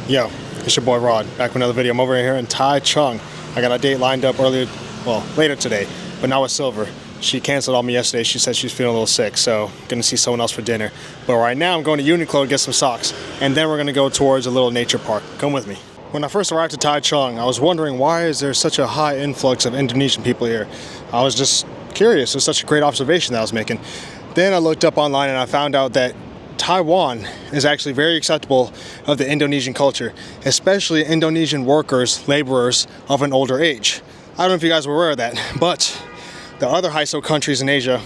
Yo, it's your boy Rod, back with another video. I'm over here in Taichung. I got a date lined up later today, but now with Silver. She canceled on me yesterday. She said she's feeling a little sick, so gonna see someone else for dinner. But right now I'm going to Uniqlo to get some socks, and then we're gonna go towards a little nature park. Come with me. When I first arrived at Taichung, I was wondering why is there such a high influx of Indonesian people here. I was just curious. It was such a great observation that I was making. Then I looked up online and I found out that Taiwan is actually very acceptable of the Indonesian culture, especially Indonesian workers, laborers of an older age. I don't know if you guys were aware of that, but the other HISO countries in Asia,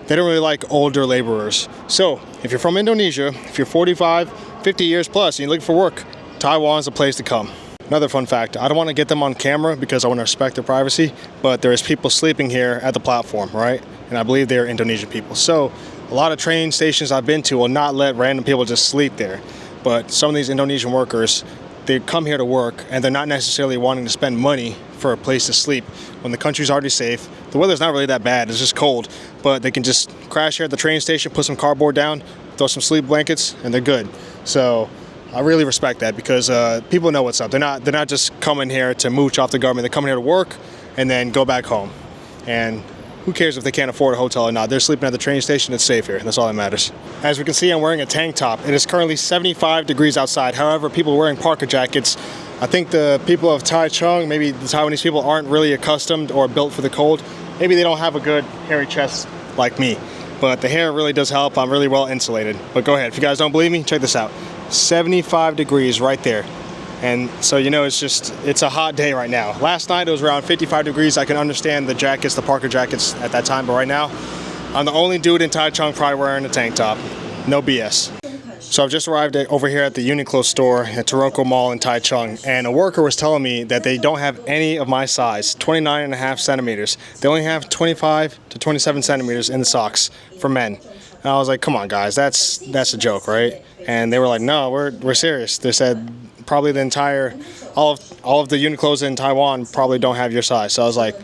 they don't really like older laborers. So if you're from Indonesia, if you're 45, 50 years plus and you're looking for work, Taiwan's the place to come. Another fun fact, I don't want to get them on camera because I want to respect their privacy, but there's people sleeping here at the platform, right? And I believe they're Indonesian people. So a lot of train stations I've been to will not let random people just sleep there. But some of these Indonesian workers, they come here to work and they're not necessarily wanting to spend money for a place to sleep when the country's already safe. The weather's not really that bad, it's just cold. But they can just crash here at the train station, put some cardboard down, throw some sleep blankets, and they're good. So I really respect that because people know what's up. They're not just coming here to mooch off the government. They're coming here to work and then go back home. And who cares if they can't afford a hotel or not? They're sleeping at the train station. It's safe here. That's all that matters. As we can see, I'm wearing a tank top. It is currently 75 degrees outside. However, people are wearing parka jackets. I think the people of Taichung, maybe the Taiwanese people, aren't really accustomed or built for the cold. Maybe they don't have a good hairy chest like me. But the hair really does help. I'm really well insulated. But go ahead. If you guys don't believe me, check this out. 75 degrees right there. And so, you know, it's a hot day right now. Last night it was around 55 degrees. I can understand the jackets, the parka jackets at that time, but right now, I'm the only dude in Taichung probably wearing a tank top. No BS. So I've just arrived over here at the Uniqlo store at Taroko Mall in Taichung, and a worker was telling me that they don't have any of my size, 29.5 centimeters. They only have 25 to 27 centimeters in the socks for men. And I was like, come on guys, that's a joke, right? And they were like, no, we're serious. They said probably all of the Uniqlos in Taiwan probably don't have your size. So I was like,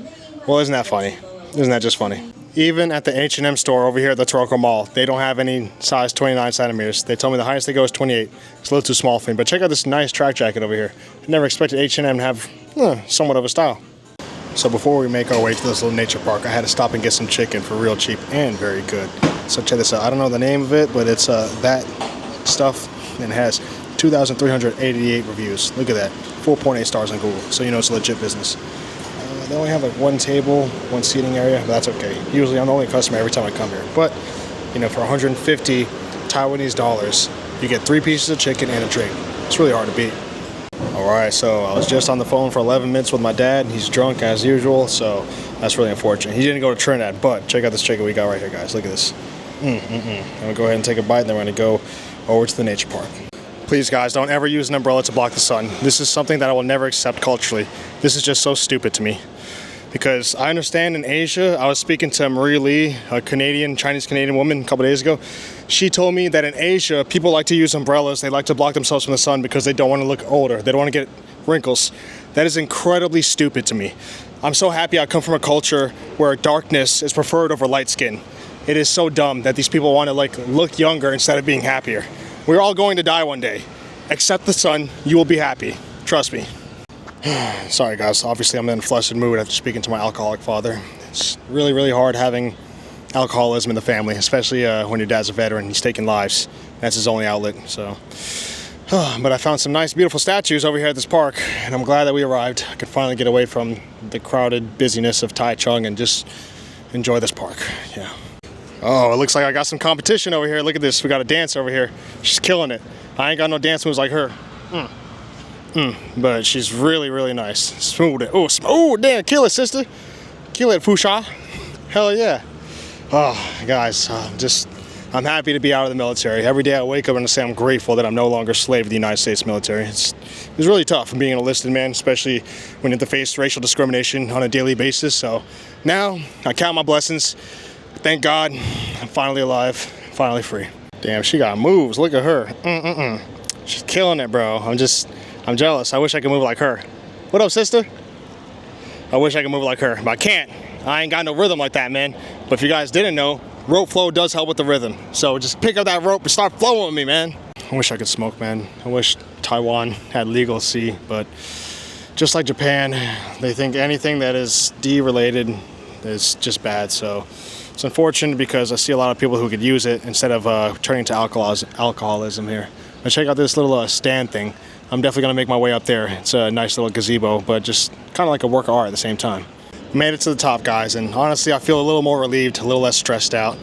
well, isn't that funny? Isn't that just funny? Even at the H&M store over here at the Taroko Mall, they don't have any size 29 centimeters. They told me the highest they go is 28. It's a little too small for me. But check out this nice track jacket over here. I never expected H&M to have somewhat of a style. So before we make our way to this little nature park, I had to stop and get some chicken for real cheap and very good. So check this out. I don't know the name of it, but it's that stuff, and it has 2,388 reviews. Look at that. 4.8 stars on Google. So you know it's a legit business. They only have like one table, one seating area, but that's okay. Usually I'm the only customer every time I come here. But, you know, for 150 Taiwanese dollars, you get 3 pieces of chicken and a drink. It's really hard to beat. Alright, so I was just on the phone for 11 minutes with my dad. He's drunk as usual, so that's really unfortunate. He didn't go to Trinidad, but check out this chicken we got right here, guys. Look at this. I'm going to go ahead and take a bite, and then we're going to go over to the nature park. Please, guys, don't ever use an umbrella to block the sun. This is something that I will never accept culturally. This is just so stupid to me. Because I understand in Asia, I was speaking to Marie Lee, a Chinese-Canadian woman a couple days ago. She told me that in Asia, people like to use umbrellas. They like to block themselves from the sun because they don't want to look older. They don't want to get wrinkles. That is incredibly stupid to me. I'm so happy I come from a culture where darkness is preferred over light skin. It is so dumb that these people want to look younger instead of being happier. We're all going to die one day. Accept the sun, you will be happy. Trust me. Sorry guys, obviously I'm in a flustered mood after speaking to my alcoholic father. It's really, really hard having alcoholism in the family, especially when your dad's a veteran. He's taking lives. That's his only outlet, so. But I found some nice, beautiful statues over here at this park, and I'm glad that we arrived. I could finally get away from the crowded busyness of Taichung and just enjoy this park, yeah. Oh, it looks like I got some competition over here. Look at this, we got a dancer over here. She's killing it. I ain't got no dance moves like her. But she's really, really nice. Smooth. Oh, damn, kill it, sister. Kill it, Fusha. Hell yeah. Oh, guys, I'm happy to be out of the military. Every day I wake up and I say I'm grateful that I'm no longer a slave to the United States military. It's really tough being an enlisted man, especially when you have to face racial discrimination on a daily basis. So now I count my blessings. Thank God I'm finally alive, finally free. Damn, she got moves. Look at her. She's killing it, bro. I'm jealous. I wish I could move like her. What up, sister? I wish I could move like her, but I can't. I ain't got no rhythm like that, man. But if you guys didn't know, rope flow does help with the rhythm. So just pick up that rope and start flowing with me, man. I wish I could smoke, man. I wish Taiwan had legal C, but just like Japan, they think anything that is D-related is just bad. So it's unfortunate because I see a lot of people who could use it instead of turning to alcoholism here. Now check out this little stand thing. I'm definitely gonna make my way up there. It's a nice little gazebo, but just kind of like a work of art at the same time. Made it to the top, guys, and honestly, I feel a little more relieved, a little less stressed out.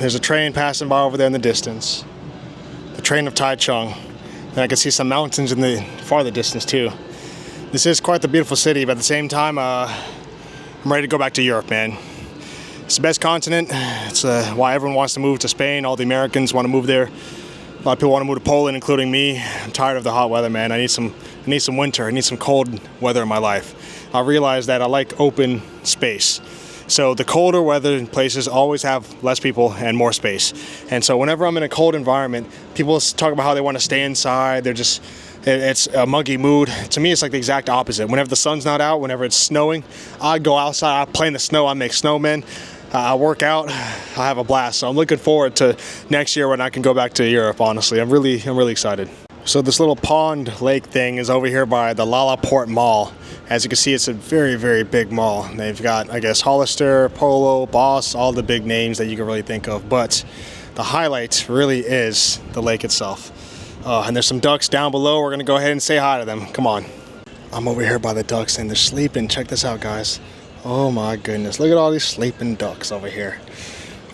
There's a train passing by over there in the distance. The train of Taichung. And I can see some mountains in the farther distance too. This is quite the beautiful city, but at the same time, I'm ready to go back to Europe, man. It's the best continent. It's why everyone wants to move to Spain. All the Americans want to move there. A lot of people want to move to Poland, including me. I'm tired of the hot weather, man. I need some winter. I need some cold weather in my life. I realize that I like open space. So the colder weather places always have less people and more space. And so whenever I'm in a cold environment, people talk about how they want to stay inside. It's a muggy mood. To me, it's like the exact opposite. Whenever the sun's not out, whenever it's snowing, I go outside, I play in the snow, I make snowmen. I work out, I have a blast. So I'm looking forward to next year when I can go back to Europe, honestly. I'm really excited. So this little pond lake thing is over here by the LaLaport Mall. As you can see, it's a very big mall. They've got, I guess, Hollister, Polo, Boss, all the big names that you can really think of. But the highlight really is the lake itself. And there's some ducks down below. We're gonna go ahead and say hi to them. Come on. I'm over here by the ducks and they're sleeping. Check this out, guys. Oh my goodness, look at all these sleeping ducks over here.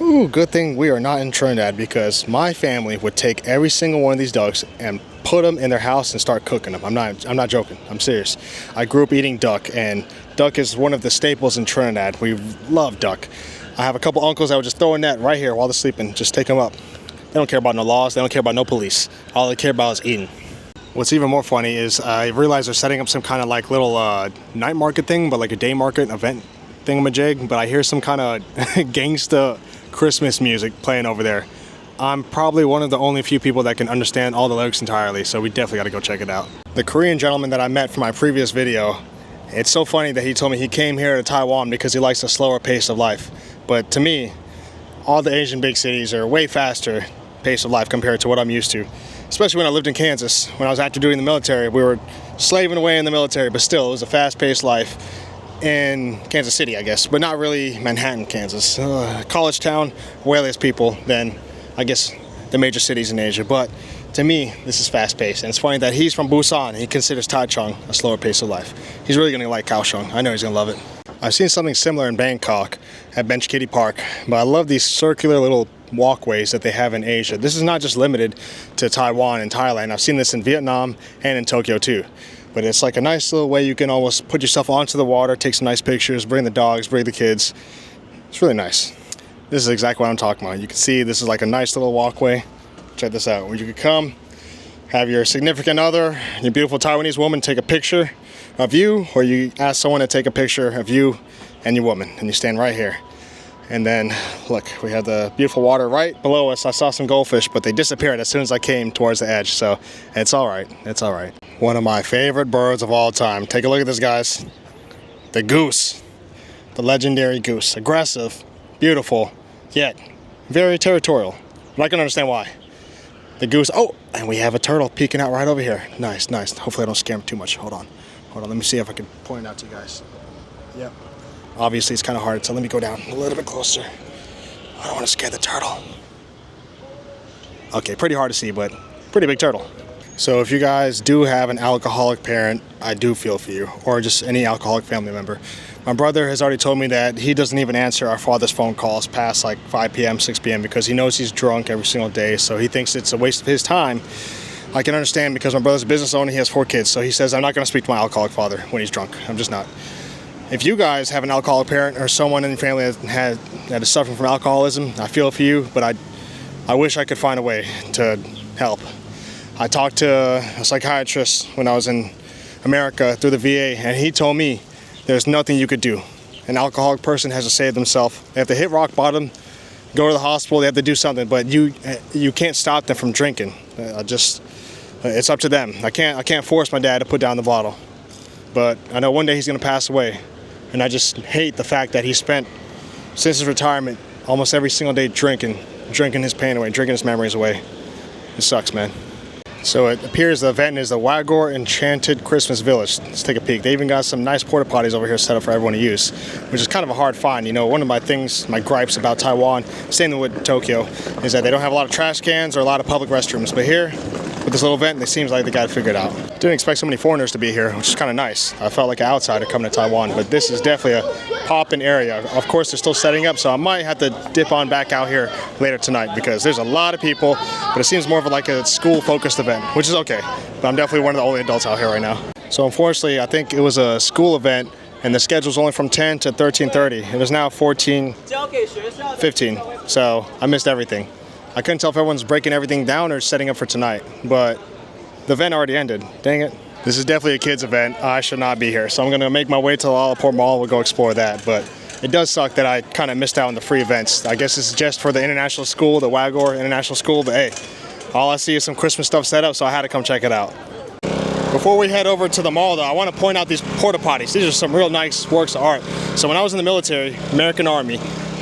Ooh, good thing we are not in Trinidad because my family would take every single one of these ducks and put them in their house and start cooking them. I'm not joking, I'm serious. I grew up eating duck and duck is one of the staples in Trinidad. We love duck. I have a couple uncles that would just throw a net right here while they're sleeping, just take them up. They don't care about no laws, they don't care about no police. All they care about is eating. What's even more funny is I realize they're setting up some kind of like little night market thing, but like a day market event thingamajig, but I hear some kind of gangsta Christmas music playing over there. I'm probably one of the only few people that can understand all the lyrics entirely, so we definitely got to go check it out. The Korean gentleman that I met from my previous video, it's so funny that he told me he came here to Taiwan because he likes a slower pace of life. But to me, all the Asian big cities are way faster pace of life compared to what I'm used to. Especially when I lived in Kansas. When I was active duty in the military, we were slaving away in the military, but still, it was a fast-paced life in Kansas City, I guess, but not really Manhattan, Kansas. College town, way less people than, I guess, the major cities in Asia. But to me, this is fast-paced, and it's funny that he's from Busan. He considers Taichung a slower pace of life. He's really going to like Kaohsiung. I know he's going to love it. I've seen something similar in Bangkok at Bench Kitty Park, but I love these circular little walkways that they have in Asia. This is not just limited to Taiwan and Thailand. I've seen this in Vietnam and in Tokyo too. But it's like a nice little way you can almost put yourself onto the water, take some nice pictures, bring the dogs, bring the kids. It's really nice. This is exactly what I'm talking about. You can see this is like a nice little walkway. Check this out, where you could come, have your significant other, your beautiful Taiwanese woman take a picture of you, or you ask someone to take a picture of you and your woman, and you stand right here. And then, look, we have the beautiful water right below us. I saw some goldfish, but they disappeared as soon as I came towards the edge, so it's all right. It's all right. One of my favorite birds of all time. Take a look at this, guys. The goose. The legendary goose. Aggressive, beautiful, yet very territorial. But I can understand why. The goose. Oh, and we have a turtle peeking out right over here. Nice, nice. Hopefully I don't scare him too much. Hold on. Let me see if I can point it out to you guys. Yep. Obviously, it's kind of hard, so let me go down a little bit closer. I don't want to scare the turtle. Okay, pretty hard to see, but pretty big turtle. So if you guys do have an alcoholic parent, I do feel for you, or just any alcoholic family member. My brother has already told me that he doesn't even answer our father's phone calls past like 5 p.m., 6 p.m. because he knows he's drunk every single day, so he thinks it's a waste of his time. I can understand because my brother's a business owner, he has 4 kids, so he says, I'm not going to speak to my alcoholic father when he's drunk. I'm just not. If you guys have an alcoholic parent or someone in your family that is suffering from alcoholism, I feel for you, but I wish I could find a way to help. I talked to a psychiatrist when I was in America through the VA, and he told me there's nothing you could do. An alcoholic person has to save themselves. They have to hit rock bottom, go to the hospital, they have to do something, but you can't stop them from drinking. It's up to them. I can't force my dad to put down the bottle, but I know one day he's going to pass away. And I just hate the fact that he spent, since his retirement, almost every single day drinking his pain away, drinking his memories away. It sucks, man. So it appears the event is the Wagor Enchanted Christmas Village. Let's take a peek. They even got some nice porta potties over here set up for everyone to use, which is kind of a hard find. You know, one of my gripes about Taiwan, same with Tokyo, is that they don't have a lot of trash cans or a lot of public restrooms. But here, with this little event, it seems like they got it figured out. Didn't expect so many foreigners to be here, which is kind of nice. I felt like an outsider coming to Taiwan, but this is definitely a poppin' area. Of course, they're still setting up, so I might have to dip on back out here later tonight because there's a lot of people, but it seems more of like a school-focused event, which is okay. But I'm definitely one of the only adults out here right now. So unfortunately, I think it was a school event, and the schedule's only from 10 to 13:30. It is now 14:15, so I missed everything. I couldn't tell if everyone's breaking everything down or setting up for tonight, but the event already ended. Dang it. This is definitely a kids event. I should not be here, so I'm going to make my way to the LaLaport Mall. We'll go explore that, but it does suck that I kind of missed out on the free events. I guess this is just for the international school, the Wagor International School, but hey, all I see is some Christmas stuff set up, so I had to come check it out. Before we head over to the mall, though, I want to point out these porta potties. These are some real nice works of art. So when I was in the military, American Army,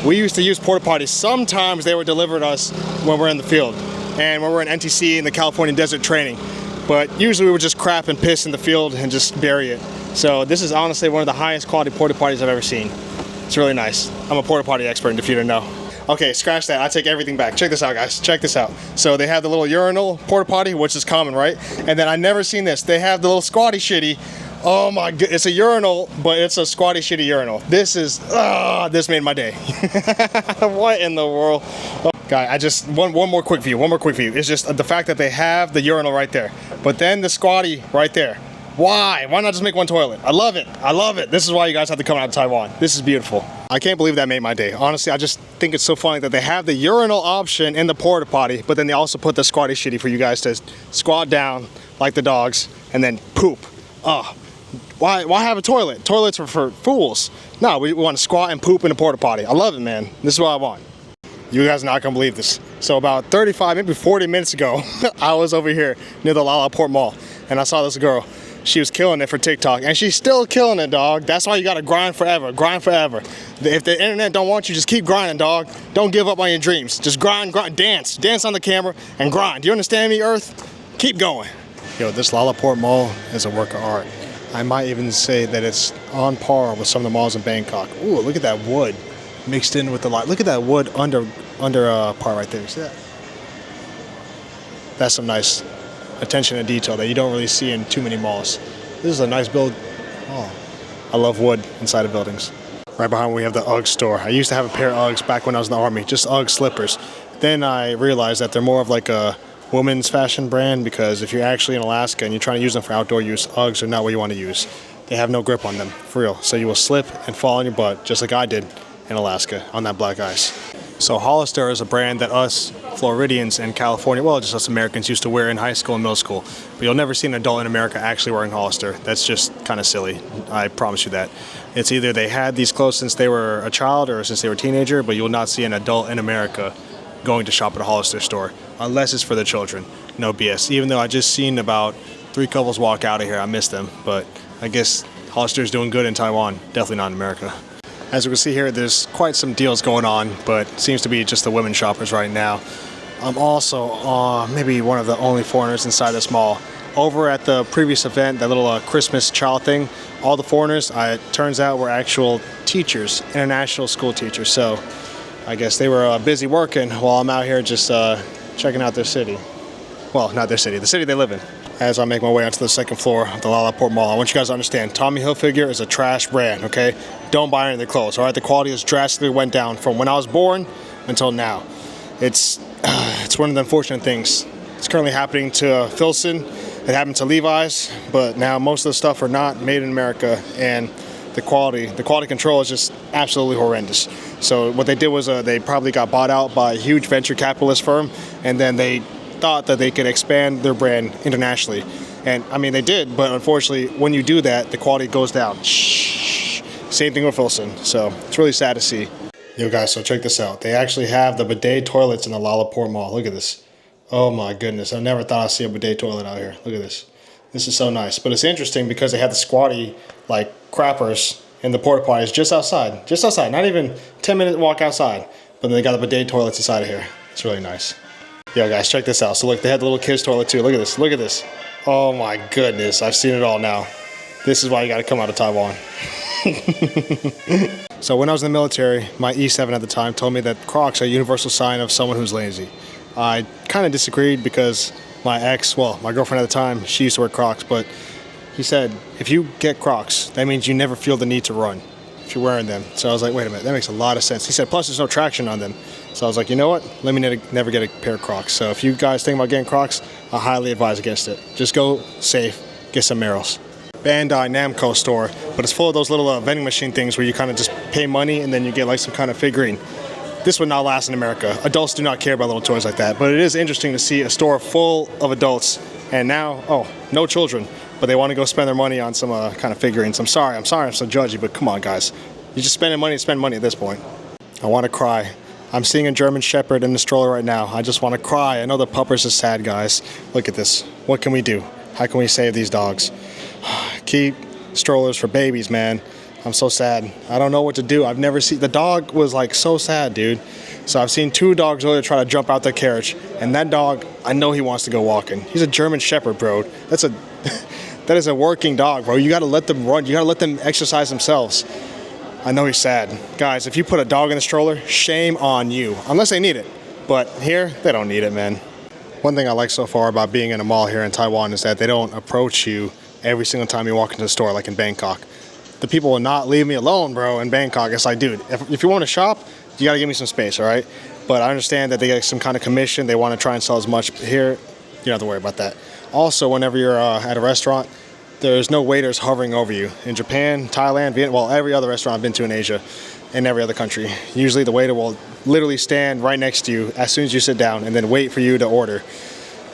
we used to use porta potties. Sometimes they were delivered to us when we're in the field and when we're in NTC in the California Desert Training. But usually we would just crap and piss in the field and just bury it. So this is honestly one of the highest quality porta potties I've ever seen. It's really nice. I'm a porta potty expert, if you didn't know. Okay, scratch that. I take everything back. Check this out, guys. Check this out. So they have the little urinal porta potty, which is common, right? And then I never seen this. They have the little squatty shitty. Oh my god, it's a urinal, but it's a squatty shitty urinal. This is, this made my day. What in the world? Oh, guy, one more quick view. It's just the fact that they have the urinal right there, but then the squatty right there. Why? Why not just make one toilet? I love it. I love it. This is why you guys have to come out to Taiwan. This is beautiful. I can't believe that made my day. Honestly, I just think it's so funny that they have the urinal option in the porta potty, but then they also put the squatty shitty for you guys to squat down like the dogs and then poop. Why have a toilet? Toilets are for fools. No, we want to squat and poop in a porta potty. I love it, man. This is what I want. You guys are not gonna believe this. So about 35, maybe 40 minutes ago, I was over here near the LaLaport Mall, and I saw this girl. She was killing it for TikTok, and she's still killing it, dog. That's why you gotta grind forever. Grind forever. If the internet don't want you, just keep grinding, dog. Don't give up on your dreams. Just grind, dance on the camera, and grind. Do you understand me, Earth? Keep going. Yo, this LaLaport Mall is a work of art. I might even say that it's on par with some of the malls in Bangkok. Ooh, look at that wood mixed in with the light. Look at that wood under part right there. See that? That's some nice attention to detail that you don't really see in too many malls. This is a nice build. Oh, I love wood inside of buildings. Right behind we have the UGG store. I used to have a pair of UGGs back when I was in the Army, just UGG slippers. Then I realized that they're more of like a women's fashion brand, because if you're actually in Alaska and you're trying to use them for outdoor use, UGGs are not what you want to use. They have no grip on them, for real. So you will slip and fall on your butt, just like I did in Alaska on that black ice. So Hollister is a brand that us Floridians in California, well, just us Americans used to wear in high school and middle school. But you'll never see an adult in America actually wearing Hollister. That's just kind of silly. I promise you that. It's either they had these clothes since they were a child or since they were a teenager, but you will not see an adult in America going to shop at a Hollister store, unless it's for the children. No BS. Even though I just seen about 3 couples walk out of here, I missed them. But I guess Hollister's doing good in Taiwan, definitely not in America. As we can see here, there's quite some deals going on, but it seems to be just the women shoppers right now. I'm also maybe one of the only foreigners inside this mall. Over at the previous event, that little Christmas child thing, all the foreigners, it turns out, were actual teachers, international school teachers. So I guess they were busy working while I'm out here just checking out their city. Well, not their city, the city they live in. As I make my way onto the second floor of the LaLaport Mall, I want you guys to understand, Tommy Hilfiger is a trash brand, okay? Don't buy any of their clothes, all right? The quality has drastically went down from when I was born until now. It's one of the unfortunate things. It's currently happening to Filson. It happened to Levi's, but now most of the stuff are not made in America, and the quality control is just absolutely horrendous. So what they did was they probably got bought out by a huge venture capitalist firm, and then they thought that they could expand their brand internationally. And I mean, they did, but unfortunately, when you do that, the quality goes down. Shh. Same thing with Filson. So it's really sad to see. Yo guys, so check this out. They actually have the bidet toilets in the LaLaport Mall. Look at this. Oh my goodness. I never thought I'd see a bidet toilet out here. Look at this. This is so nice. But it's interesting because they have the squatty, like, crappers in the porta potties just outside. Just outside. Not even 10-minute walk outside. But then they got the bidet toilets inside of here. It's really nice. Yo guys, check this out. So look, they had the little kids toilet too. Look at this, look at this. Oh my goodness, I've seen it all now. This is why you gotta come out of Taiwan. So when I was in the military, my E7 at the time told me that Crocs are a universal sign of someone who's lazy. I kind of disagreed because my girlfriend at the time, she used to wear Crocs, but he said, if you get Crocs, that means you never feel the need to run if you're wearing them. So I was like, wait a minute, that makes a lot of sense. He said, plus there's no traction on them. So I was like, you know what? Let me never get a pair of Crocs. So if you guys think about getting Crocs, I highly advise against it. Just go safe, get some Merrells. Bandai Namco store, but it's full of those little vending machine things where you kind of just pay money and then you get like some kind of figurine. This would not last in America. Adults do not care about little toys like that, but it is interesting to see a store full of adults and now, no children, but they want to go spend their money on some kind of figurines. I'm sorry I'm so judgy, but come on guys. You're just spending money to spend money at this point. I want to cry. I'm seeing a German Shepherd in the stroller right now. I just want to cry. I know the puppers are sad, guys. Look at this. What can we do? How can we save these dogs? Keep strollers for babies, man. I'm so sad. I don't know what to do. I've never seen... The dog was like so sad, dude. So I've seen 2 dogs earlier try to jump out their carriage. And that dog, I know he wants to go walking. He's a German Shepherd, bro. That is a working dog, bro. You got to let them run. You got to let them exercise themselves. I know he's sad. Guys, if you put a dog in the stroller, shame on you. Unless they need it. But here, they don't need it, man. One thing I like so far about being in a mall here in Taiwan is that they don't approach you every single time you walk into the store like in Bangkok. The people will not leave me alone, bro, in Bangkok. It's like, dude, if you want to shop, you got to give me some space, all right? But I understand that they get some kind of commission. They want to try and sell as much. Here, you don't have to worry about that. Also, whenever you're at a restaurant, there's no waiters hovering over you. In Japan, Thailand, Vietnam, well, every other restaurant I've been to in Asia, and every other country, usually the waiter will literally stand right next to you as soon as you sit down and then wait for you to order.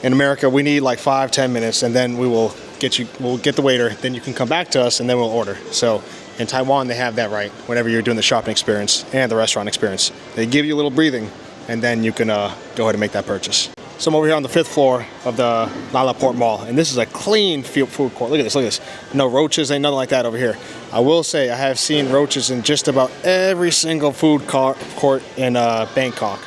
In America, we need like 5-10 minutes, and then we'll get the waiter, then you can come back to us, and then we'll order. So in Taiwan, they have that right whenever you're doing the shopping experience and the restaurant experience. They give you a little breathing, and then you can go ahead and make that purchase. So I'm over here on the 5th floor of the LaLaport Mall, and this is a clean food court. Look at this, look at this. No roaches, ain't nothing like that over here. I will say I have seen roaches in just about every single food court in Bangkok,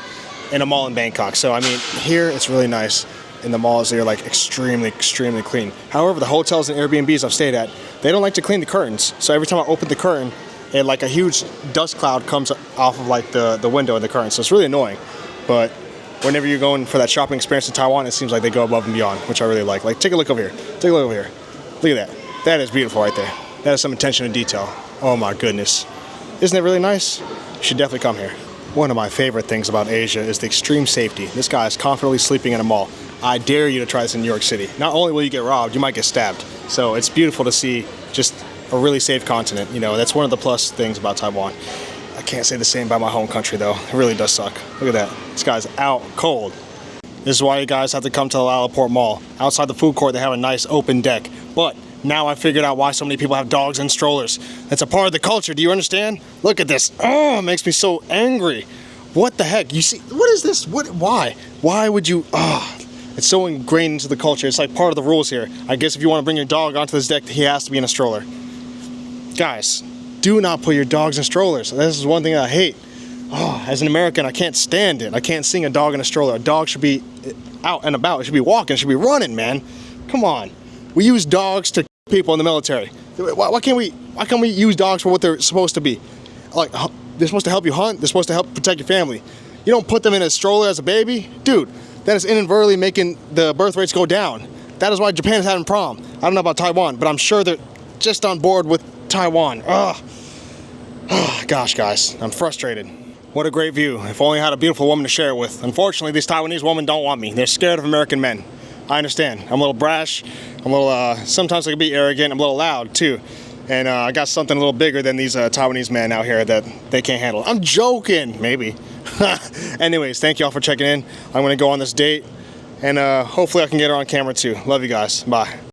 in a mall in Bangkok. So I mean, here it's really nice. In the malls, they're like extremely clean. However, the hotels and Airbnbs I've stayed at, they don't like to clean the curtains. So every time I open the curtain, like a huge dust cloud comes off of like the window in the curtain. So it's really annoying. But whenever you're going for that shopping experience in Taiwan, it seems like they go above and beyond, which I really like. Like, take a look over here. Take a look over here. Look at that. That is beautiful right there. That is some attention to detail. Oh my goodness. Isn't it really nice? You should definitely come here. One of my favorite things about Asia is the extreme safety. This guy is confidently sleeping in a mall. I dare you to try this in New York City. Not only will you get robbed, you might get stabbed. So it's beautiful to see just a really safe continent. You know, that's one of the plus things about Taiwan. I can't say the same about my home country, though. It really does suck. Look at that. This guy's out cold. This is why you guys have to come to the LaLaport Mall. Outside the food court, they have a nice open deck. But now I figured out why so many people have dogs and strollers. It's a part of the culture. Do you understand? Look at this. Oh, it makes me so angry. What the heck? You see, what is this? Why? Why would you, it's so ingrained into the culture. It's like part of the rules here. I guess if you want to bring your dog onto this deck, he has to be in a stroller. Guys, do not put your dogs in strollers. This is one thing I hate. As an American, I can't stand it. I can't sing a dog in a stroller. A dog should be out and about. It should be walking. It should be running, man. Come on. We use dogs to kill people in the military. Why can't we use dogs for what they're supposed to be? Like, they're supposed to help you hunt. They're supposed to help protect your family. You don't put them in a stroller as a baby. Dude, that is inadvertently making the birth rates go down. That is why Japan is having a problem. I don't know about Taiwan, but I'm sure they're just on board with Taiwan. Gosh, guys, I'm frustrated. What a great view. If only I had a beautiful woman to share it with. Unfortunately, these Taiwanese women don't want me. They're scared of American men. I understand. I'm a little brash. I'm a little, sometimes I can be arrogant. I'm a little loud, too. And I got something a little bigger than these Taiwanese men out here that they can't handle. I'm joking, maybe. Anyways, thank you all for checking in. I'm going to go on this date. And hopefully I can get her on camera, too. Love you guys. Bye.